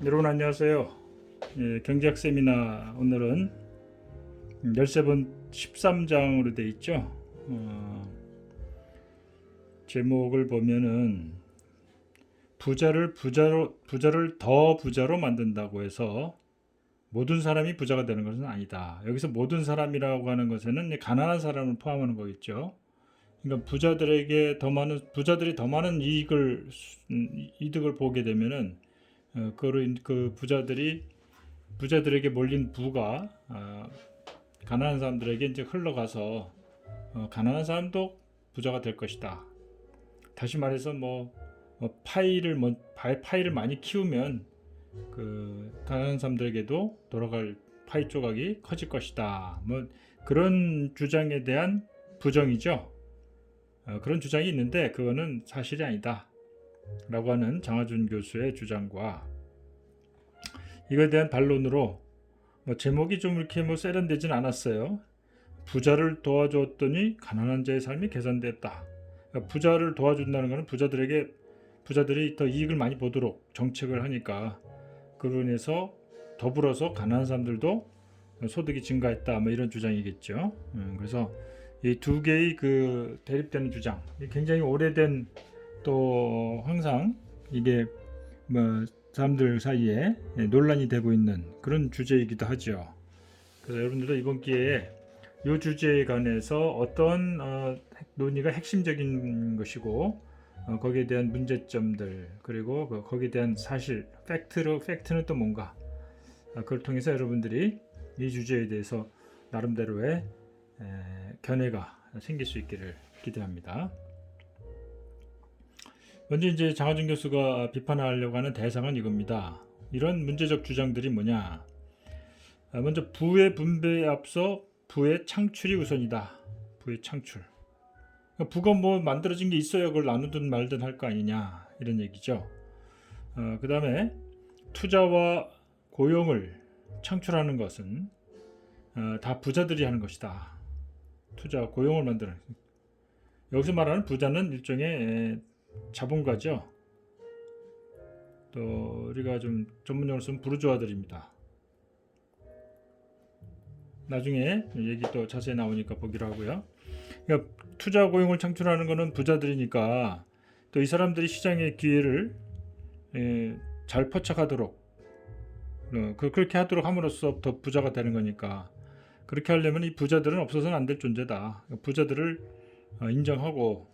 여러분 안녕하세요. 경제학 세미나 오늘은 13번 13장으로 되어 있죠. 제목을 보면은 부자를 더 부자로 만든다고 해서 모든 사람이 부자가 되는 것은 아니다. 여기서 모든 사람이라고 하는 것에는 가난한 사람을 포함하는 거겠죠. 그러니까 부자들이 더 많은 이득을 보게 되면은 그 부자들에게 몰린 부가 가난한 사람들에게 이제 흘러가서 가난한 사람도 부자가 될 것이다. 다시 말해서 파이를 많이 키우면 그 가난한 사람들에게도 돌아갈 파이 조각이 커질 것이다. 그런 주장에 대한 부정이죠. 그런 주장이 있는데 그거는 사실이 아니다. 라고 하는 장하준 교수의 주장과 이거에 대한 반론으로 제목이 좀 이렇게 세련되진 않았어요. 부자를 도와주었더니 가난한 자의 삶이 개선됐다. 그러니까 부자를 도와준다는 것은 부자들이 더 이익을 많이 보도록 정책을 하니까 그로 인해서 더불어서 가난한 사람들도 소득이 증가했다. 이런 주장이겠죠. 그래서 이 두 개의 그 대립되는 주장, 굉장히 오래된 또 항상 이게 사람들 사이에 논란이 되고 있는 그런 주제이기도 하죠. 그래서 여러분들도 이번 기회에 이 주제에 관해서 어떤 논의가 핵심적인 것이고 거기에 대한 문제점들 그리고 거기에 대한 사실 팩트는 또 뭔가 그걸 통해서 여러분들이 이 주제에 대해서 나름대로의 견해가 생길 수 있기를 기대합니다. 먼저 이제 장하준 교수가 비판하려고 하는 대상은 이겁니다. 이런 문제적 주장들이 뭐냐? 먼저 부의 분배에 앞서 부의 창출이 우선이다. 부의 창출. 부가 만들어진 게 있어야 그걸 나누든 말든 할 거 아니냐 이런 얘기죠. 그 다음에 투자와 고용을 창출하는 것은 다 부자들이 하는 것이다. 투자와 고용을 만드는. 여기서 말하는 부자는 일종의 자본가죠. 또 우리가 좀 전문용어로 쓰면 부르주아들입니다. 나중에 얘기 또 자세히 나오니까 보기로 하고요. 그러니까 투자 고용을 창출하는 것은 부자들이니까 또 이 사람들이 시장의 기회를 잘 포착하도록 그렇게 하도록 함으로써 더 부자가 되는 거니까 그렇게 하려면 이 부자들은 없어서는 안 될 존재다. 부자들을 인정하고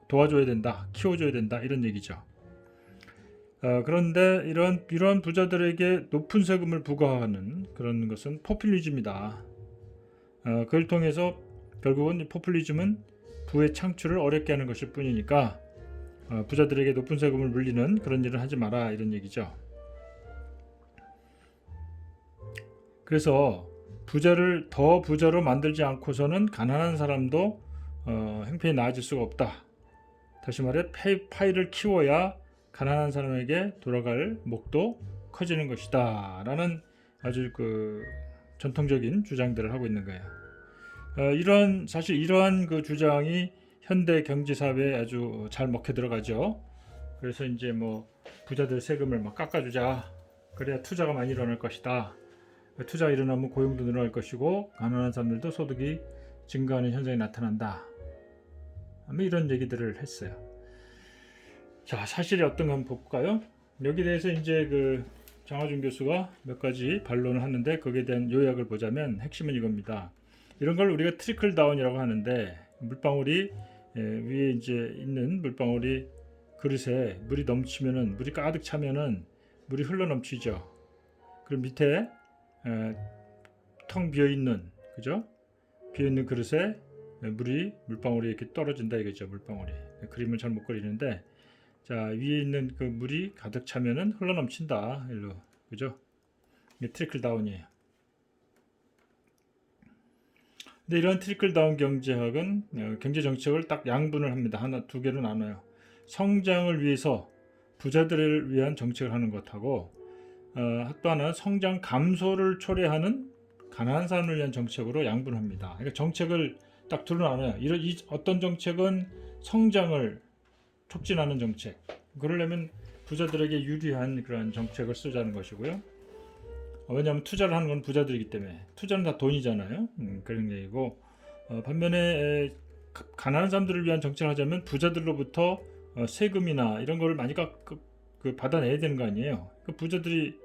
도와줘야 된다, 키워줘야 된다 이런 얘기죠. 그런데 이런 부자들에게 높은 세금을 부과하는 그런 것은 포퓰리즘이다. 그걸 통해서 결국은 포퓰리즘은 부의 창출을 어렵게 하는 것일 뿐이니까 부자들에게 높은 세금을 물리는 그런 일을 하지 마라 이런 얘기죠. 그래서 부자를 더 부자로 만들지 않고서는 가난한 사람도 형편이 나아질 수가 없다. 다시 말해 파이를 키워야 가난한 사람에게 돌아갈 목도 커지는 것이다 라는 아주 그 전통적인 주장들을 하고 있는 거예요. 사실 이러한 그 주장이 현대 경제 사회에 아주 잘 먹혀 들어가죠. 그래서 이제 부자들 세금을 깎아주자. 그래야 투자가 많이 일어날 것이다. 투자가 일어나면 고용도 늘어날 것이고 가난한 사람들도 소득이 증가하는 현상이 나타난다. 이런 얘기들을 했어요. 자, 사실이 어떤가 한번 볼까요? 여기에 대해서 이제 그 장하준 교수가 몇 가지 반론을 하는데 거기에 대한 요약을 보자면 핵심은 이겁니다. 이런 걸 우리가 트리클 다운이라고 하는데 물방울이 위에 이제 있는 물방울이 그릇에 물이 가득 차면은 물이 흘러 넘치죠. 그리고 밑에 텅 비어 있는 그죠? 비어 있는 그릇에 물방울이 이렇게 떨어진다 이거죠. 물방울이 그림을 잘 못 그리는데 자 위에 있는 그 물이 가득 차면은 흘러 넘친다 일로 그죠? 이게 트리클 다운이에요. 근데 이런 트리클 다운 경제학은 경제 정책을 딱 양분을 합니다. 두 개로 나눠요. 성장을 위해서 부자들을 위한 정책을 하는 것하고 또 하나는 성장 감소를 초래하는 가난한 사람을 위한 정책으로 양분합니다. 그러니까 정책을 딱 둘로 나눠요. 어떤 정책은 성장을 촉진하는 정책. 그러려면 부자들에게 유리한 그런 정책을 쓰자는 것이고요. 왜냐하면 투자를 하는 건 부자들이기 때문에 투자는 다 돈이잖아요. 그런 얘기고 반면에 가난한 사람들을 위한 정책을 하자면 부자들로부터 세금이나 이런 거를 많이 받아내야 되는 거 아니에요. 부자들이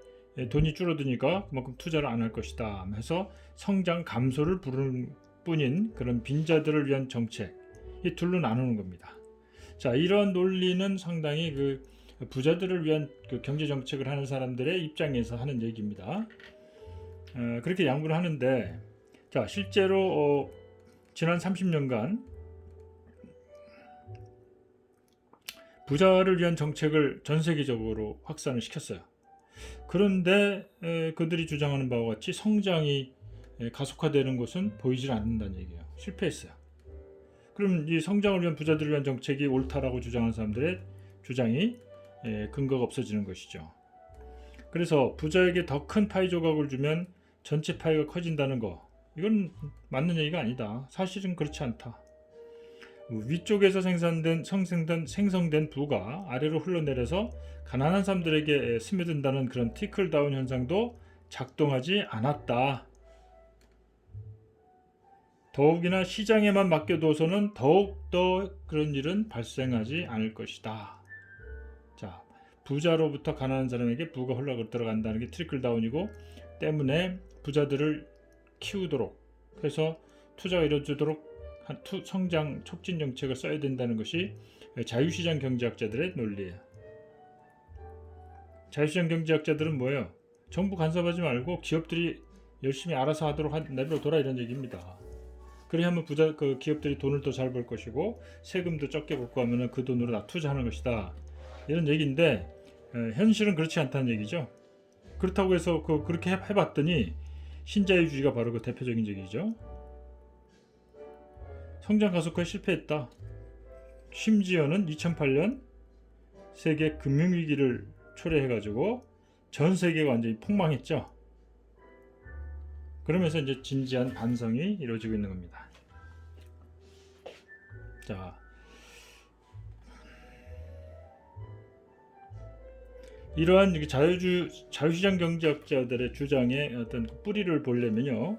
돈이 줄어드니까 그만큼 투자를 안 할 것이다 해서 성장 감소를 부르는 뿐인 그런 빈자들을 위한 정책, 이 둘로 나누는 겁니다. 자, 이런 논리는 상당히 부자들을 위한 경제 정책을 하는 사람들의 입장에서 하는 얘기입니다. 그렇게 양분을 하는데, 자, 실제로 지난 30년간 부자를 위한 정책을 전 세계적으로 확산을 시켰어요. 그런데 그들이 주장하는 바와 같이 성장이 가속화되는 것은 보이질 않는다는 얘기예요. 실패했어요. 그럼 이 성장을 위한 부자들을 위한 정책이 옳다라고 주장하는 사람들의 주장이 근거가 없어지는 것이죠. 그래서 부자에게 더 큰 파이 조각을 주면 전체 파이가 커진다는 거, 이건 맞는 얘기가 아니다. 사실은 그렇지 않다. 위쪽에서 생성된 부가 아래로 흘러내려서 가난한 사람들에게 스며든다는 그런 티클다운 현상도 작동하지 않았다. 더욱이나 시장에만 맡겨둬서는 더욱더 그런 일은 발생하지 않을 것이다. 자, 부자로부터 가난한 사람에게 부가 흘러 들어간다는 게 트리클다운이고, 때문에 부자들을 키우도록 해서 투자가 이루어지도록 성장 촉진 정책을 써야 된다는 것이 자유시장 경제학자들의 논리예요. 자유시장 경제학자들은 뭐예요? 정부 간섭하지 말고 기업들이 열심히 알아서 하도록 내버려둬라, 이런 얘기입니다. 그래야 하면 기업들이 돈을 더 잘 벌 것이고 세금도 적게 받고 하면 그 돈으로 다 투자하는 것이다, 이런 얘기인데 현실은 그렇지 않다는 얘기죠. 그렇다고 해서 그렇게 해봤더니 신자유주의가 바로 그 대표적인 얘기죠. 성장 가속화에 실패했다. 심지어는 2008년 세계 금융위기를 초래해가지고 전 세계가 완전히 폭망했죠. 그러면서 이제 진지한 반성이 이루어지고 있는 겁니다. 자, 이러한 자유시장 경제학자들의 주장의 어떤 뿌리를 보려면요,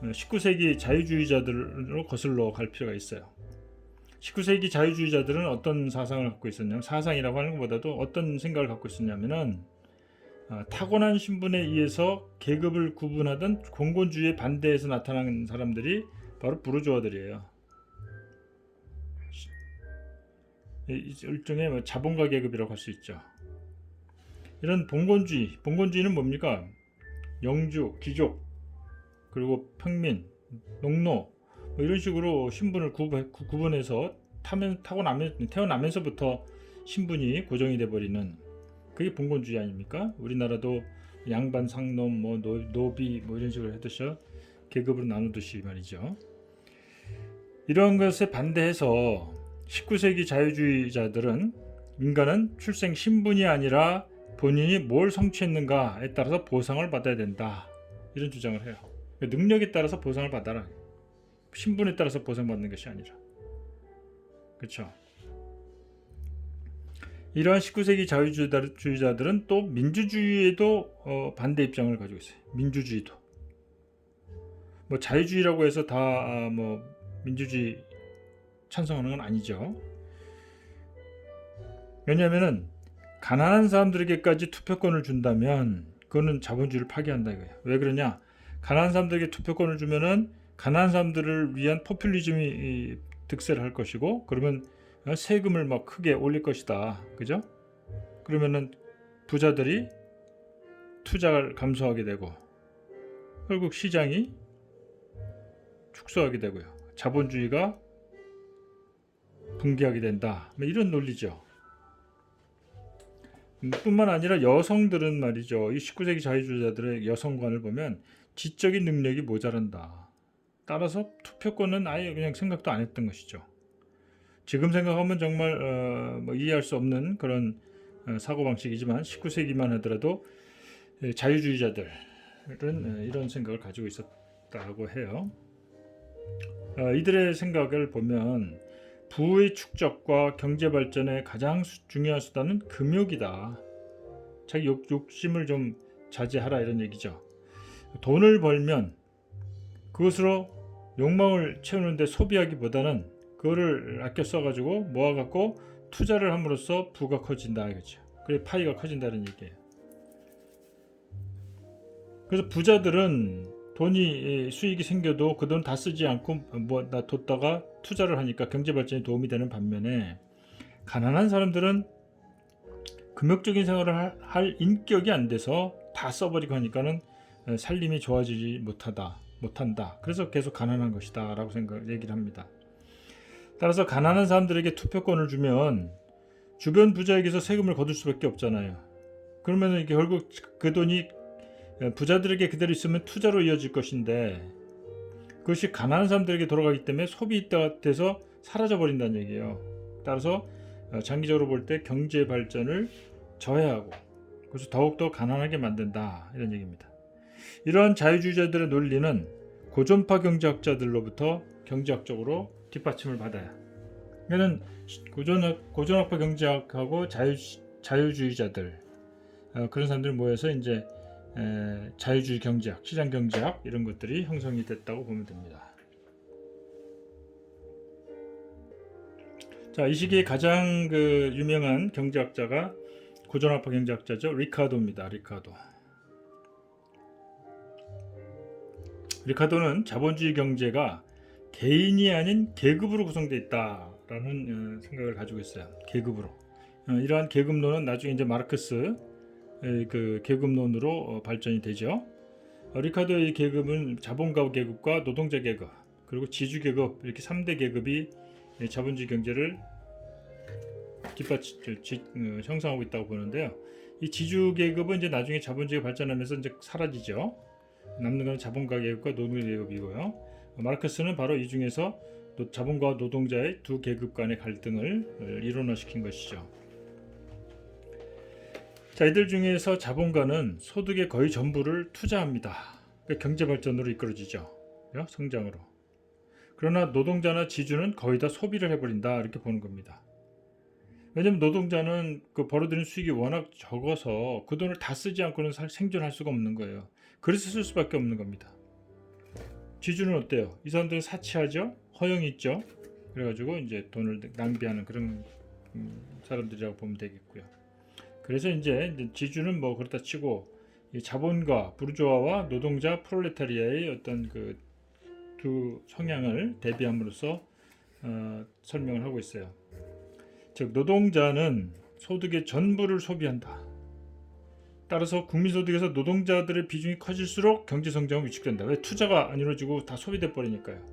19세기 자유주의자들로 거슬러 갈 필요가 있어요. 19세기 자유주의자들은 어떤 사상을 갖고 있었냐면, 사상이라고 하는 것보다도 어떤 생각을 갖고 있었냐면은, 타고난 신분에 의해서 계급을 구분하던 공권주의에 반대해서 나타난 사람들이 바로 부르주아들이에요. 일종의 자본가 계급이라고 할 수 있죠. 이런 봉건주의는 뭡니까? 영주, 귀족, 그리고 평민, 농노, 이런 식으로 신분을 구분해서 태어나면서부터 신분이 고정이 돼버리는, 그게 봉건주의 아닙니까? 우리나라도 양반, 상놈, 노비 이런 식으로 해두셔 계급으로 나누듯이 말이죠. 이런 것에 반대해서 19세기 자유주의자들은 인간은 출생 신분이 아니라 본인이 뭘 성취했는가에 따라서 보상을 받아야 된다, 이런 주장을 해요. 능력에 따라서 보상을 받아라, 신분에 따라서 보상받는 것이 아니라. 그렇죠? 이러한 19세기 자유주의자들은 또 민주주의에도 반대 입장을 가지고 있어요. 민주주의도 자유주의라고 해서 다 민주주의 찬성하는 건 아니죠. 왜냐하면은 가난한 사람들에게까지 투표권을 준다면 그거는 자본주의를 파괴한다 이거예요. 왜 그러냐? 가난한 사람들에게 투표권을 주면은 가난한 사람들을 위한 포퓰리즘이 득세를 할 것이고, 그러면 세금을 크게 올릴 것이다, 그죠? 그러면은 부자들이 투자를 감소하게 되고 결국 시장이 축소하게 되고요, 자본주의가 붕괴하게 된다, 이런 논리죠. 뿐만 아니라 여성들은 말이죠, 이 19세기 자유주의자들의 여성관을 보면 지적인 능력이 모자란다. 따라서 투표권은 아예 그냥 생각도 안 했던 것이죠. 지금 생각하면 정말 이해할 수 없는 그런 사고방식이지만 19세기만 하더라도 자유주의자들은 이런 생각을 가지고 있었다고 해요. 이들의 생각을 보면 부의 축적과 경제 발전의 가장 중요한 수단은 금욕이다. 자기 욕심을 좀 자제하라 이런 얘기죠. 돈을 벌면 그것으로 욕망을 채우는데 소비하기보다는 그거를 아껴 써가지고 모아갖고 투자를 함으로써 부가 커진다 이거죠. 그래 파이가 커진다는 얘기예요. 그래서 부자들은 돈이 수익이 생겨도 그 돈 다 쓰지 않고 뭐 놔뒀다가 투자를 하니까 경제 발전에 도움이 되는 반면에 가난한 사람들은 금욕적인 생활을 할 인격이 안 돼서 다 써버리고 하니까는 살림이 좋아지지 못한다. 그래서 계속 가난한 것이다 라고 얘기를 합니다. 따라서 가난한 사람들에게 투표권을 주면 주변 부자에게서 세금을 거둘 수밖에 없잖아요. 그러면 결국 그 돈이 부자들에게 그대로 있으면 투자로 이어질 것인데 그것이 가난한 사람들에게 돌아가기 때문에 소비가 돼서 사라져버린다는 얘기예요. 따라서 장기적으로 볼 때 경제 발전을 저해하고 그래서 더욱더 가난하게 만든다 이런 얘기입니다. 이러한 자유주의자들의 논리는 고전파 경제학자들로부터 경제학적으로 뒷받침을 받아요. 이거는 고전학파 경제학하고 자유주의자들 그런 사람들이 모여서 이제 자유주의 경제학, 시장 경제학 이런 것들이 형성이 됐다고 보면 됩니다. 자, 이 시기에 가장 유명한 경제학자가 고전학파 경제학자죠. 리카도입니다. 리카도는 자본주의 경제가 개인이 아닌 계급으로 구성되어 있다라는 생각을 가지고 있어요. 계급으로. 이러한 계급론은 나중에 이제 마르크스 그 계급론으로 발전이 되죠. 리카도의 계급은 자본가 계급과 노동자 계급 그리고 지주 계급 이렇게 3대 계급이 자본주의 경제를 형성하고 있다고 보는데요. 이 지주 계급은 이제 나중에 자본주의가 발전하면서 이제 사라지죠. 남는 건 자본가 계급과 노동자 계급이고요. 마르크스는 바로 이 중에서 자본가와 노동자의 두 계급 간의 갈등을 일원화시킨 것이죠. 자, 이들 중에서 자본가는 소득의 거의 전부를 투자합니다. 그러니까 경제 발전으로 이끌어지죠. 성장으로. 그러나 노동자나 지주는 거의 다 소비를 해버린다 이렇게 보는 겁니다. 왜냐하면 노동자는 그 벌어들이는 수익이 워낙 적어서 그 돈을 다 쓰지 않고는 생존할 수가 없는 거예요. 그래서 쓸 수밖에 없는 겁니다. 지주는 어때요? 이 사람들은 사치하죠? 허영이 있죠? 그래가지고 이제 돈을 낭비하는 그런 사람들이라고 보면 되겠고요. 그래서 이제 지주는 뭐 그렇다 치고 이 자본가, 부르주아와 노동자, 프롤레타리아의 어떤 그 두 성향을 대비함으로써 설명을 하고 있어요. 즉 노동자는 소득의 전부를 소비한다. 따라서 국민소득에서 노동자들의 비중이 커질수록 경제성장은 위축된다. 왜? 투자가 안 이루어지고 다 소비돼 버리니까요.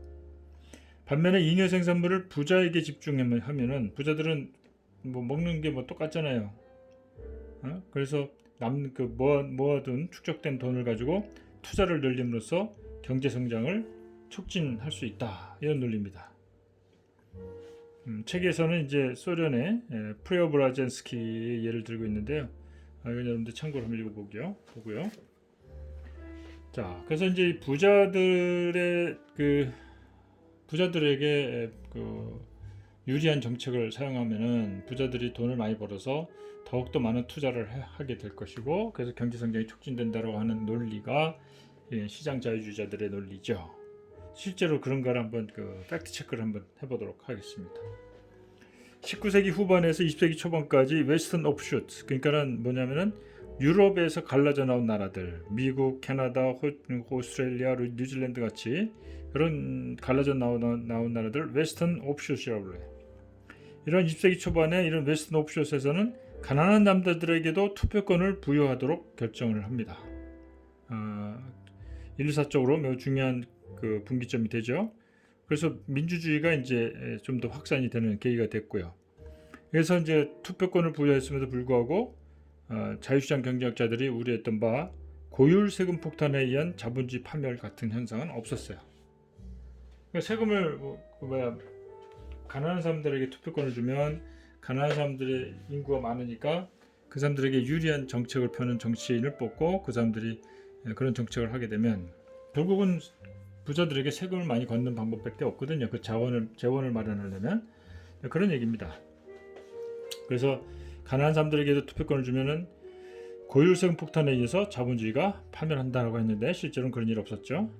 반면에 잉여 생산물을 부자에게 집중하면은 부자들은 뭐 먹는 게 뭐 똑같잖아요. 그래서 모아둔 축적된 돈을 가지고 투자를 늘림으로써 경제성장을 촉진할 수 있다. 이런 논리입니다. 책에서는 이제 소련의 프레오브라젠스키의 예를 들고 있는데요. 이건 여러분들 참고로 한번 읽어보고요. 자, 그래서 이제 부자들에게 유리한 정책을 사용하면은 부자들이 돈을 많이 벌어서 더욱더 많은 투자를 하게 될 것이고, 그래서 경제 성장이 촉진된다고 하는 논리가 시장 자유주의자들의 논리죠. 실제로 그런가를 한번 팩트 체크를 한번 해보도록 하겠습니다. 19세기 후반에서 20세기 초반까지 웨스턴 옵슈트, 그러니까는 뭐냐면은 유럽에서 갈라져 나온 나라들, 미국, 캐나다, 오스트레일리아, 뉴질랜드 같이 그런 갈라져 나온 나라들 웨스턴 옵슈트이라고 해요. 이런 20세기 초반에 이런 웨스턴 옵슈트에서는 가난한 남자들에게도 투표권을 부여하도록 결정을 합니다. 인류사적으로 매우 중요한 그 분기점이 되죠. 그래서 민주주의가 이제 좀 더 확산이 되는 계기가 됐고요. 그래서 이제 투표권을 부여했음에도 불구하고 자유시장 경제학자들이 우려했던 바 고율 세금 폭탄에 의한 자본주의 파멸 같은 현상은 없었어요. 그러니까 세금을 가난한 사람들에게 투표권을 주면 가난한 사람들의 인구가 많으니까 그 사람들에게 유리한 정책을 펴는 정치인을 뽑고 그 사람들이 그런 정책을 하게 되면 결국은 부자들에게 세금을 많이 걷는 방법밖에 없거든요. 그 재원을 마련하려면. 그런 얘기입니다. 그래서 가난한 사람들에게도 투표권을 주면은 고율성 폭탄에 의해서 자본주의가 파멸한다라고 했는데 실제로는 그런 일 없었죠.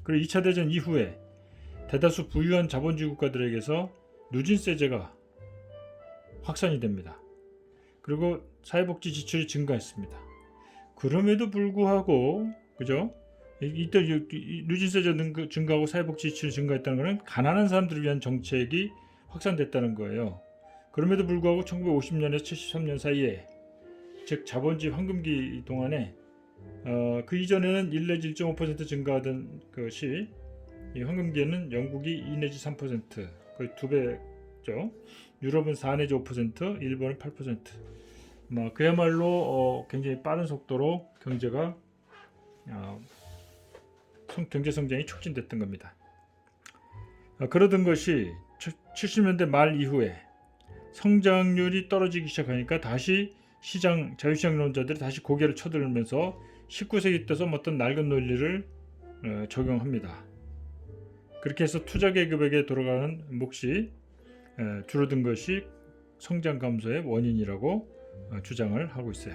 그리고 2차 대전 이후에 대다수 부유한 자본주의 국가들에게서 누진세제가 확산이 됩니다. 그리고 사회복지 지출이 증가했습니다. 그럼에도 불구하고 그죠? 이때 누진세 증가하고 사회복지 지출이 증가했다는 것은 가난한 사람들을 위한 정책이 확산됐다는 거예요. 그럼에도 불구하고 1950년에서 73년 사이에 즉 자본주의 황금기 동안에 그 이전에는 1 내지 1.5% 증가하던 것이 이 황금기에는 영국이 2 내지 3% 거의 2배죠. 유럽은 4 내지 5%, 일본은 8%. 그야말로 굉장히 빠른 속도로 경제가 경제 성장이 촉진됐던 겁니다. 그러던 것이 70년대 말 이후에 성장률이 떨어지기 시작하니까 다시 자유시장론자들이 다시 고개를 쳐들면서 19세기 때서 어떤 낡은 논리를 적용합니다. 그렇게 해서 투자 계급에게 돌아가는 몫이 줄어든 것이 성장 감소의 원인이라고 주장을 하고 있어요.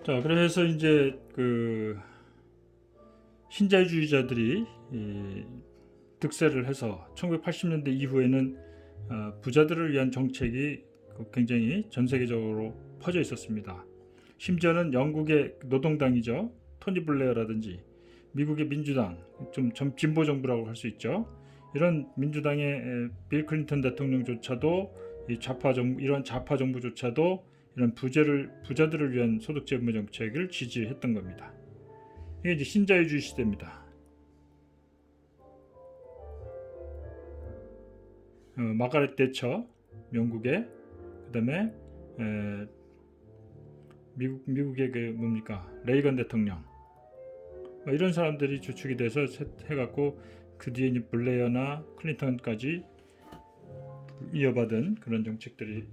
자, 그래서 이제 그 신자유주의자들이 득세를 해서 1980년대 이후에는 부자들을 위한 정책이 굉장히 전 세계적으로 퍼져 있었습니다. 심지어는 영국의 노동당이죠. 토니 블레어라든지 미국의 민주당, 좀 진보 정부라고 할 수 있죠. 이런 민주당의 빌 클린턴 대통령조차도 이런 좌파 정부조차도 이런 부자들을 위한 소득 제공 정책을 지지했던 겁니다. 이게 이제 신자유주의 시대입니다. 마가렛 대처 영국의 그다음에 미국의 레이건 대통령 이런 사람들이 주축이 돼서 해갖고 그 뒤에 이제 블레어나 클린턴까지 이어받은 그런 정책들이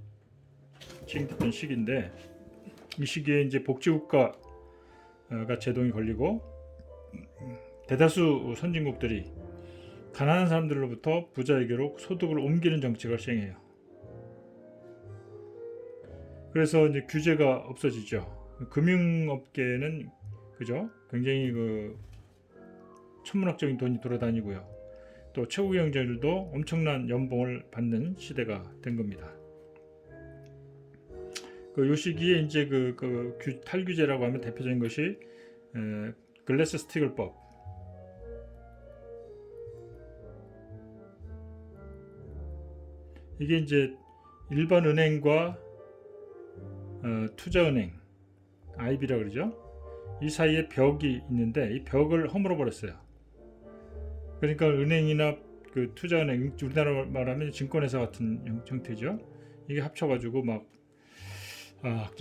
시행됐던 시기인데 이 시기에 이제 복지국가가 제동이 걸리고 대다수 선진국들이 가난한 사람들로부터 부자에게로 소득을 옮기는 정책을 시행해요. 그래서 이제 규제가 없어지죠. 금융업계는 그죠? 굉장히 천문학적인 돈이 돌아다니고요. 또 최고 경제들도 엄청난 연봉을 받는 시대가 된 겁니다. 요 시기에 이제 탈규제라고 하면 대표적인 것이 글래스 스티글법. 이게 이제 일반 은행과 투자은행 IB라고 그러죠. 이 사이에 벽이 있는데 이 벽을 허물어 버렸어요. 그러니까 은행이나 그 투자은행, 우리나라 말하면 증권회사 같은 형태죠. 이게 합쳐가지고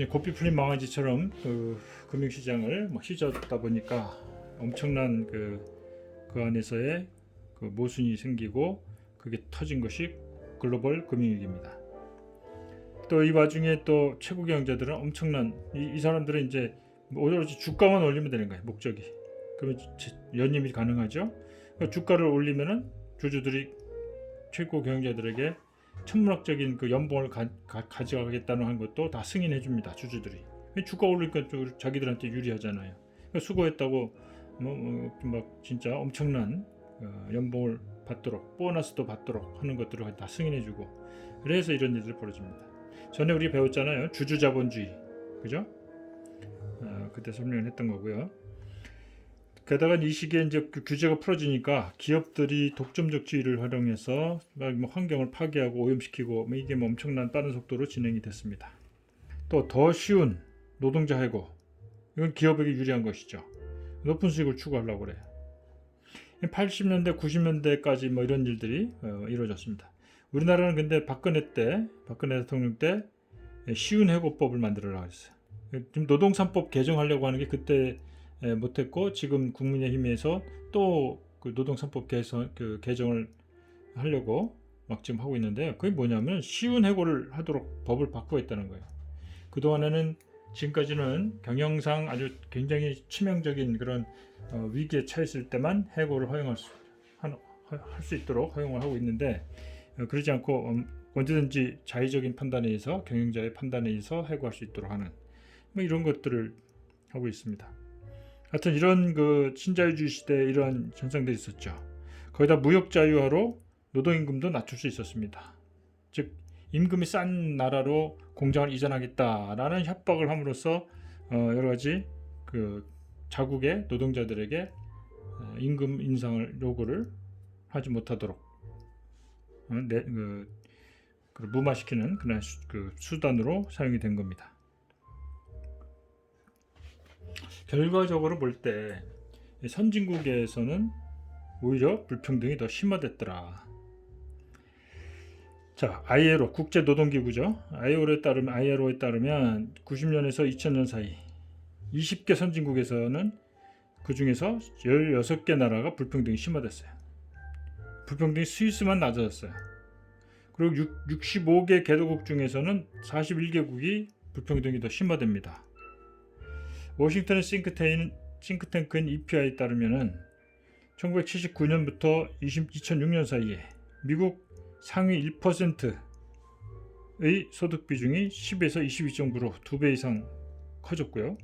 고삐 풀린 망아지처럼 그 금융시장을 휘저었다 보니까 엄청난 그 안에서의 그 모순이 생기고 그게 터진 것이 글로벌 금융위기입니다. 또 이 와중에 또 최고 경제들은 엄청난 이 사람들은 이제 오로지 주가만 올리면 되는 거예요. 목적이. 그러면 연임이 가능하죠. 그러니까 주가를 올리면은 주주들이 최고 경제들에게 천문학적인 그 연봉을 가져가겠다는 한 것도 다 승인해 줍니다. 주주들이. 주가 오르니까 자기들한테 유리하잖아요. 그러니까 수고했다고 진짜 엄청난 연봉을 받도록 보너스도 받도록 하는 것들을 다 승인해 주고 그래서 이런 일들이 벌어집니다. 전에 우리 배웠잖아요. 주주자본주의. 그죠? 그때 설명을 했던 거고요. 게다가 이 시기에 이제 그 규제가 풀어지니까 기업들이 독점적 지위를 활용해서 환경을 파괴하고 오염시키고 이게 엄청난 빠른 속도로 진행이 됐습니다. 또 더 쉬운 노동자 해고. 이건 기업에게 유리한 것이죠. 높은 수익을 추구하려고 그래요. 80년대, 90년대까지 이런 일들이 이루어졌습니다. 우리나라는 근데 박근혜 대통령 때 쉬운 해고법을 만들어라고 했어요. 지금 노동3법 개정하려고 하는 게 그때 못했고 지금 국민의힘에서 또 그 노동3법 개정을 하려고 지금 하고 있는데요. 그게 뭐냐면 쉬운 해고를 하도록 법을 바꾸었다는 거예요. 그동안에는 지금까지는 경영상 아주 굉장히 치명적인 그런 위기에 처했을 때만 해고를 허용할 수 할 수 있도록 허용을 하고 있는데 그러지 않고 언제든지 자의적인 판단에 의해서 경영자의 판단에 의해서 해고할 수 있도록 하는 뭐 이런 것들을 하고 있습니다. 하여튼 이런 그 신자유주의 시대에 이러한 현상들이 있었죠. 거기다 무역자유화로 노동임금도 낮출 수 있었습니다. 즉 임금이 싼 나라로 공장을 이전하겠다라는 협박을 함으로써 여러 가지 그 자국의 노동자들에게 임금 인상을 요구를 하지 못하도록 무마시키는 그런 수단으로 사용이 된 겁니다. 결과적으로 볼 때 선진국에서는 오히려 불평등이 더 심화됐더라. 자, ILO 국제노동기구죠. ILO에 따르면 90년에서 2000년 사이 20개 선진국에서는 그 중에서 16개 나라가 불평등이 심화됐어요. 불평등이 스위스만 낮아졌어요. 그리고 65개 개도국 중에서는 41개국이 불평등이 더 심화됩니다. 워싱턴의 싱크탱크인 EPI에 따르면 1979년부터 2006년 사이에 미국 상위 1%의 소득 비중이 10에서 22.9로 2배 이상 커졌고요.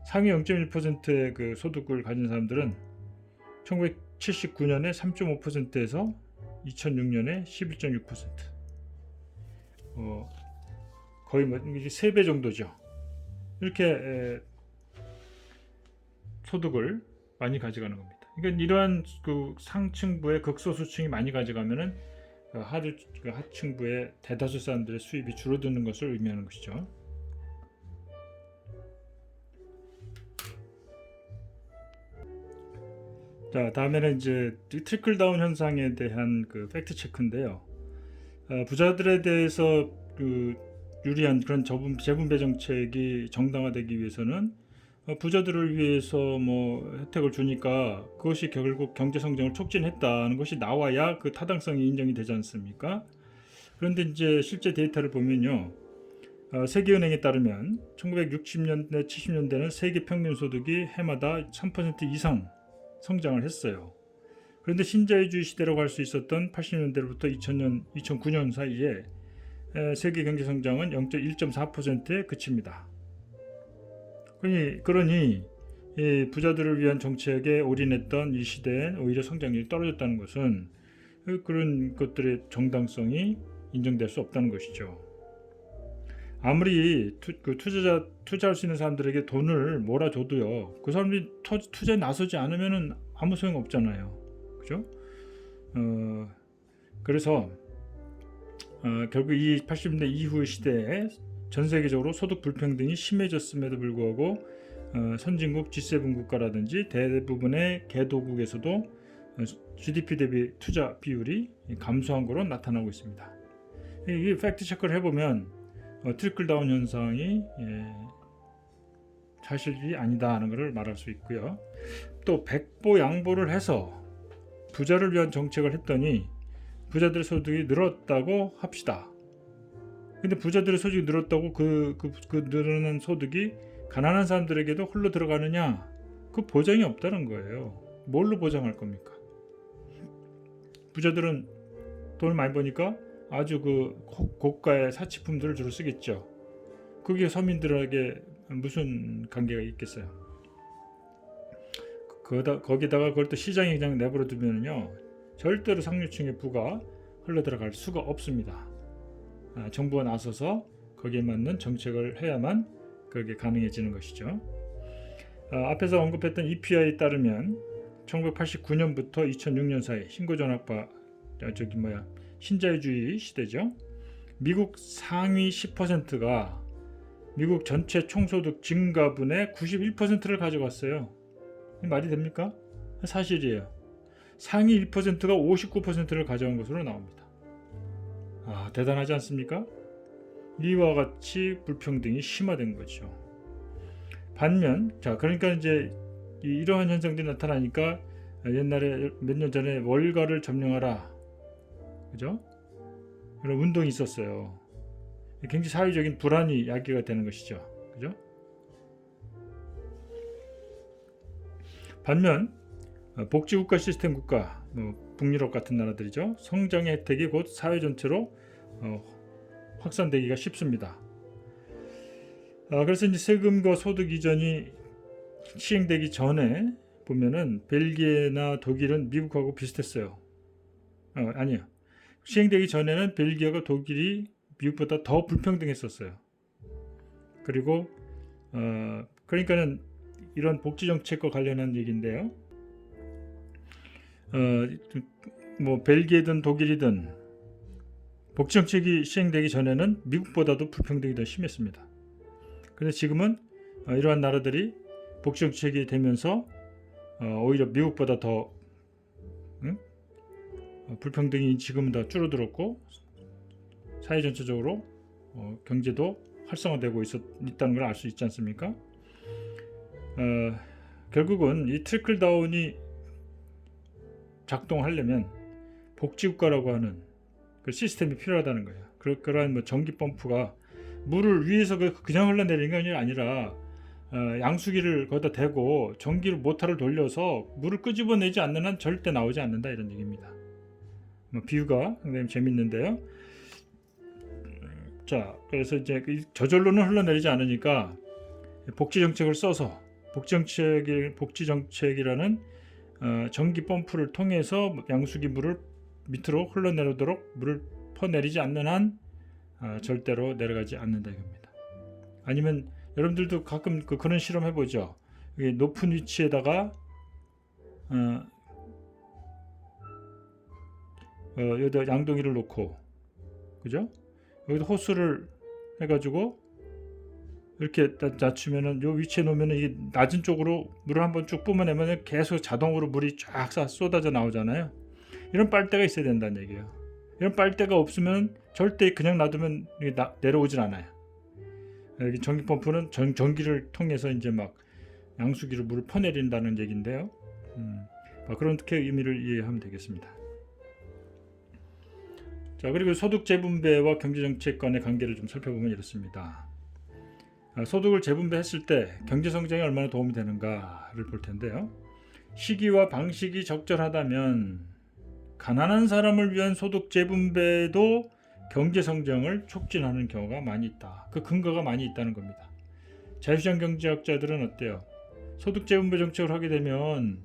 상위 0.1%의 그 소득을 가진 사람들은 1979년에 3.5%에서 2006년에 11.6%. 거의 뭐 3배 정도죠. 이렇게 소득을 많이 가져가는 겁니다. 그러니까 이러한 그 상층부의 극소수층이 많이 가져가면은 하층부의 대다수 사람들의 수입이 줄어드는 것을 의미하는 것이죠. 자, 다음에는 이제 트리클 다운 현상에 대한 그 팩트 체크인데요. 부자들에 대해서 그 유리한 그런 재분배 정책이 정당화되기 위해서는 부자들을 위해서 뭐 혜택을 주니까 그것이 결국 경제 성장을 촉진했다는 것이 나와야 그 타당성이 인정이 되지 않습니까? 그런데 이제 실제 데이터를 보면요. 세계은행에 따르면 1960년대, 70년대는 세계 평균 소득이 해마다 3% 이상 성장을 했어요. 그런데 신자유주의 시대라고 할 수 있었던 80년대로부터 2009년 사이에 세계 경제 성장은 1.4%에 그칩니다. 그러니 이 부자들을 위한 정책에 올인했던 이 시대엔 오히려 성장률이 떨어졌다는 것은 그런 것들의 정당성이 인정될 수 없다는 것이죠. 아무리 투자할 수 있는 사람들에게 돈을 몰아줘도요, 그 사람들이 투자에 나서지 않으면 아무 소용 없잖아요. 그죠? 그래서 결국 이 80년대 이후 시대에 전 세계적으로 소득 불평등이 심해졌음에도 불구하고 선진국 G7 국가라든지 대부분의 개도국에서도 GDP 대비 투자 비율이 감소한 것으로 나타나고 있습니다. 이 팩트 체크를 해보면 트리클 다운 현상이 사실이 아니다라는 것을 말할 수 있고요. 또 백보 양보를 해서 부자를 위한 정책을 했더니 부자들의 소득이 늘었다고 합시다. 근데 부자들의 소득이 늘었다고 그 늘어난 소득이 가난한 사람들에게도 흘러 들어가느냐? 그 보장이 없다는 거예요. 뭘로 보장할 겁니까? 부자들은 돈을 많이 버니까 아주 그 고가의 사치품들을 주로 쓰겠죠. 그게 서민들에게 무슨 관계가 있겠어요? 거기다가 그걸 또 시장에 그냥 내버려 두면요, 절대로 상류층의 부가 흘러 들어갈 수가 없습니다. 정부가 나서서 거기에 맞는 정책을 해야만 그게 가능해지는 것이죠. 앞에서 언급했던 EPI에 따르면 1989년부터 2006년 사이 신고전학파 신자유주의 시대죠. 미국 상위 10%가 미국 전체 총소득 증가분의 91%를 가져갔어요. 말이 됩니까? 사실이에요. 상위 1%가 59%를 가져간 것으로 나옵니다. 대단하지 않습니까? 이와 같이 불평등이 심화된 거죠. 반면, 그러니까 이제 이러한 현상들이 나타나니까 옛날에 몇 년 전에 월가를 점령하라, 그죠? 그런 운동이 있었어요. 굉장히 사회적인 불안이 야기가 되는 것이죠, 그죠? 반면 복지국가 시스템 국가, 북유럽 같은 나라들이죠. 성장의 혜택이 곧 사회 전체로 확산되기가 쉽습니다. 그래서 이제 세금과 소득 이전이 시행되기 전에 보면은 벨기에나 독일은 미국하고 비슷했어요. 아니요. 시행되기 전에는 벨기에가 독일이 미국보다 더 불평등했었어요. 그리고 그러니까는 이런 복지 정책과 관련한 얘기인데요. 뭐 벨기에든 독일이든 복지 정책이 시행되기 전에는 미국보다도 불평등이 더 심했습니다. 그런데 지금은 이러한 나라들이 복지 정책이 되면서 오히려 미국보다 더 불평등이 지금은 더 줄어들었고 사회 전체적으로 경제도 활성화되고 있다는 걸 알 수 있지 않습니까? 결국은 이 트리클 다운이 작동하려면 복지국가라고 하는 그 시스템이 필요하다는 거예요. 그러한 뭐 전기 펌프가 물을 위에서 그냥 흘러내리는 게 아니라 양수기를 거기다 대고 전기를 모터를 돌려서 물을 끄집어내지 않는 한 절대 나오지 않는다, 이런 얘기입니다. 뭐 비유가 굉장히 재밌는데요. 자, 그래서 이제 저절로는 흘러내리지 않으니까 복지 정책을 써서 복지 정책이라는 전기 펌프를 통해서 양수기 물을 밑으로 흘러내리도록 물을 퍼내리지 않는 한 절대로 내려가지 않는다 이겁니다. 아니면 여러분들도 가끔 그런 실험 해보죠. 높은 위치에다가 여기다 양동이를 놓고, 그죠? 여기다 호스를 해가지고 이렇게 낮추면은 요 위치에 놓으면은 이게 낮은 쪽으로 물을 한번 쭉 뿜어내면 계속 자동으로 물이 쫙 쏟아져 나오잖아요. 이런 빨대가 있어야 된다는 얘기예요. 이런 빨대가 없으면 절대 그냥 놔두면 내려오질 않아요. 여기 전기 펌프는 전기를 통해서 이제 막 양수기로 물을 퍼내린다는 얘기인데요. 그렇게 의미를 이해하면 되겠습니다. 자, 그리고 소득 재분배와 경제정책 간의 관계를 좀 살펴보면 이렇습니다. 소득을 재분배했을 때 경제 성장에 얼마나 도움이 되는가를 볼 텐데요. 시기와 방식이 적절하다면 가난한 사람을 위한 소득 재분배도 경제 성장을 촉진하는 경우가 많이 있다. 그 근거가 많이 있다는 겁니다. 자유시장 경제학자들은 어때요? 소득 재분배 정책을 하게 되면,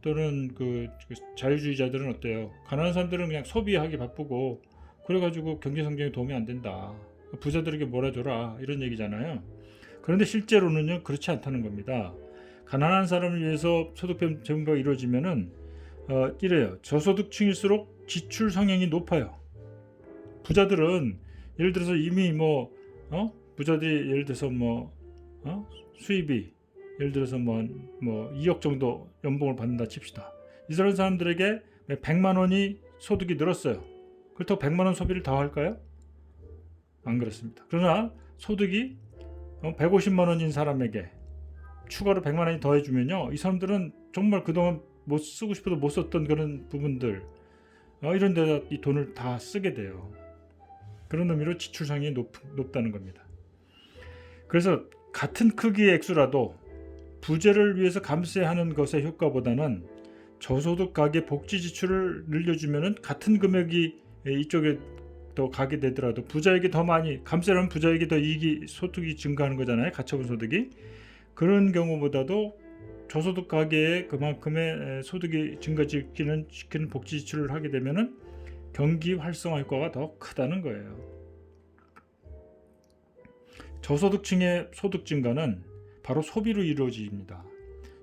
또는 그 자유주의자들은 어때요? 가난한 사람들은 그냥 소비하기 바쁘고 그래가지고 경제 성장에 도움이 안 된다. 부자들에게 몰아줘라, 이런 얘기잖아요. 그런데 실제로는요, 그렇지 않다는 겁니다. 가난한 사람을 위해서 소득 재분배가 이루어지면은 이래요. 저소득층일수록 지출 성향이 높아요. 부자들은 예를 들어서 이미 부자들이 예를 들어서 수입이 예를 들어서 2억 정도 연봉을 받는다 칩시다. 이런 사람들에게 100만 원이 소득이 늘었어요. 그렇다고 100만 원 소비를 다 할까요? 안 그렇습니다. 그러나 소득이 150만 원인 사람에게 추가로 100만 원이 더해주면요, 이 사람들은 정말 그동안 못 쓰고 싶어도 못 썼던 그런 부분들, 이런 데다 이 돈을 다 쓰게 돼요. 그런 의미로 지출상이 높다는 겁니다. 그래서 같은 크기의 액수라도 부재를 위해서 감세하는 것의 효과보다는 저소득 가계 복지 지출을 늘려주면은 같은 금액이 이쪽에 더 가게 되더라도 부자에게 더 많이 감세를 하면 부자에게 더 소득이 증가하는 거잖아요. 가처분 소득이. 그런 경우보다도 저소득 가계에 그만큼의 소득이 증가시키는 복지 지출을 하게 되면은 경기 활성화 효과가 더 크다는 거예요. 저소득층의 소득 증가는 바로 소비로 이루어집니다.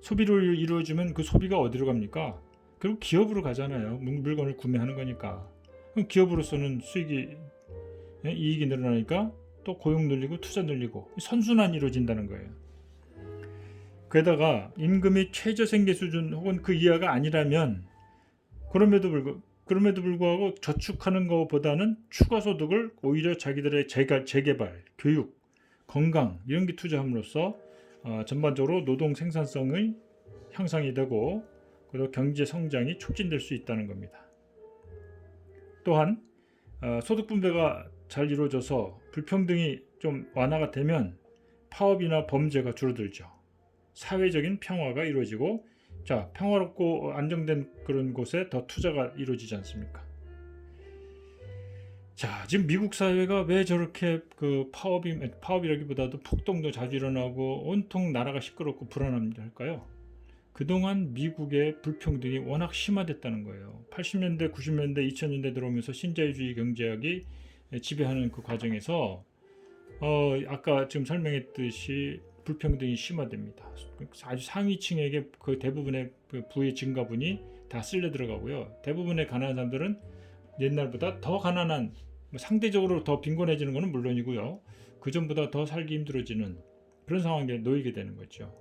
소비로 이루어지면 그 소비가 어디로 갑니까? 결국 기업으로 가잖아요. 물건을 구매하는 거니까. 그럼 기업으로서는 이익이 늘어나니까 또 고용 늘리고 투자 늘리고 선순환이 이루어진다는 거예요. 게다가 임금이 최저 생계 수준 혹은 그 이하가 아니라면 그럼에도 불구하고 저축하는 것보다는 추가 소득을 오히려 자기들의 재개발, 교육, 건강 이런 게 투자함으로써 전반적으로 노동 생산성의 향상이 되고 그리고 경제 성장이 촉진될 수 있다는 겁니다. 또한 소득 분배가 잘 이루어져서 불평등이 좀 완화가 되면 파업이나 범죄가 줄어들죠. 사회적인 평화가 이루어지고 자, 평화롭고 안정된 그런 곳에 더 투자가 이루어지지 않습니까? 자, 지금 미국 사회가 왜 저렇게 그 파업이라기보다도 폭동도 자주 일어나고 온통 나라가 시끄럽고 불안할까요? 그동안 미국의 불평등이 워낙 심화됐다는 거예요. 80년대, 90년대, 2000년대 들어오면서 신자유주의 경제학이 지배하는 그 과정에서 아까 지금 설명했듯이 불평등이 심화됩니다. 아주 상위층에게 그 대부분의 그 부의 증가분이 다 쓸려 들어가고요. 대부분의 가난한 사람들은 옛날보다 더 가난한, 상대적으로 더 빈곤해지는 것은 물론이고요. 그 전보다 더 살기 힘들어지는 그런 상황에 놓이게 되는 거죠.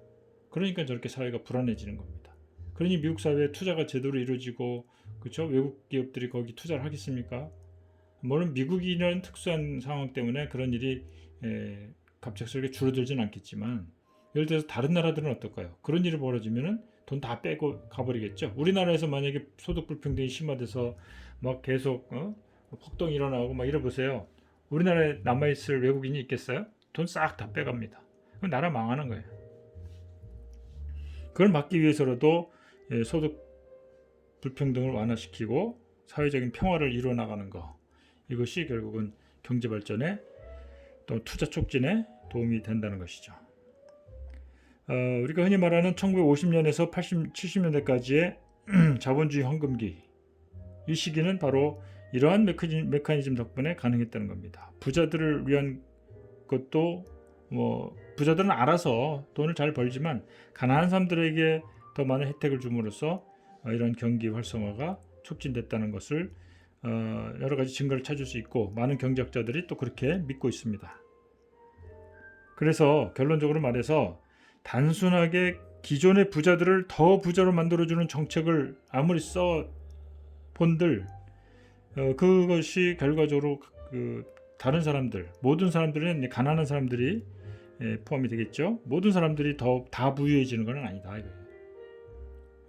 그러니까 저렇게 사회가 불안해지는 겁니다. 그러니 미국 사회에 투자가 제대로 이루어지고, 그렇죠? 외국 기업들이 거기 투자를 하겠습니까? 물론 미국이라는 특수한 상황 때문에 그런 일이 갑작스럽게 줄어들지는 않겠지만, 예를 들어서 다른 나라들은 어떨까요? 그런 일이 벌어지면은 돈 다 빼고 가버리겠죠. 우리나라에서 만약에 소득 불평등이 심화돼서 막 계속 폭동이 일어나고 막 이래 보세요. 우리나라에 남아있을 외국인이 있겠어요? 돈 싹 다 빼갑니다. 그럼 나라 망하는 거예요. 그걸 막기 위해서라도 소득 불평등을 완화시키고 사회적인 평화를 이루어 나가는 거, 이것이 결국은 경제 발전에 또 투자 촉진에 도움이 된다는 것이죠. 우리가 흔히 말하는 1950년에서 80, 70년대까지의 자본주의 황금기, 이 시기는 바로 이러한 메커니즘 덕분에 가능했다는 겁니다. 부자들을 위한 것도 부자들은 알아서 돈을 잘 벌지만 가난한 사람들에게 더 많은 혜택을 줌으로써 이런 경기 활성화가 촉진됐다는 것을 여러 가지 증거를 찾을 수 있고, 많은 경제학자들이 또 그렇게 믿고 있습니다. 그래서 결론적으로 말해서 단순하게 기존의 부자들을 더 부자로 만들어주는 정책을 아무리 본들 그것이 결과적으로 다른 사람들, 모든 사람들은 가난한 사람들이 포함이 되겠죠. 모든 사람들이 다 부유해지는 건 아니다.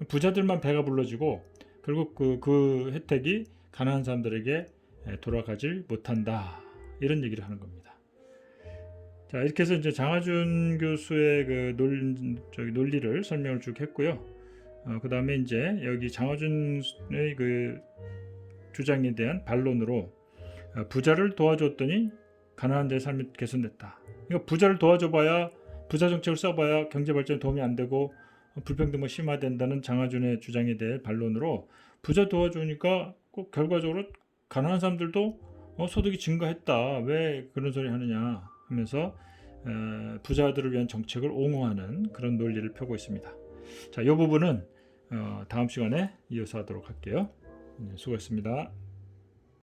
부자들만 배가 불러지고 결국 그 혜택이 가난한 사람들에게 돌아가질 못한다. 이런 얘기를 하는 겁니다. 자, 이렇게 해서 이제 장하준 교수의 그 논리를 설명을 쭉 했고요. 그 다음에 이제 여기 장하준의 그 주장에 대한 반론으로 부자를 도와줬더니 가난한 자의 삶이 개선됐다. 그러니까 부자를 도와줘봐야, 부자 정책을 써봐야 경제 발전에 도움이 안 되고 불평등이 심화된다는 장하준의 주장에 대해 반론으로, 부자 도와주니까 꼭 결과적으로 가난한 사람들도 소득이 증가했다. 왜 그런 소리 하느냐 하면서 부자들을 위한 정책을 옹호하는 그런 논리를 펴고 있습니다. 자, 이 부분은 다음 시간에 이어서 하도록 할게요. 수고했습니다.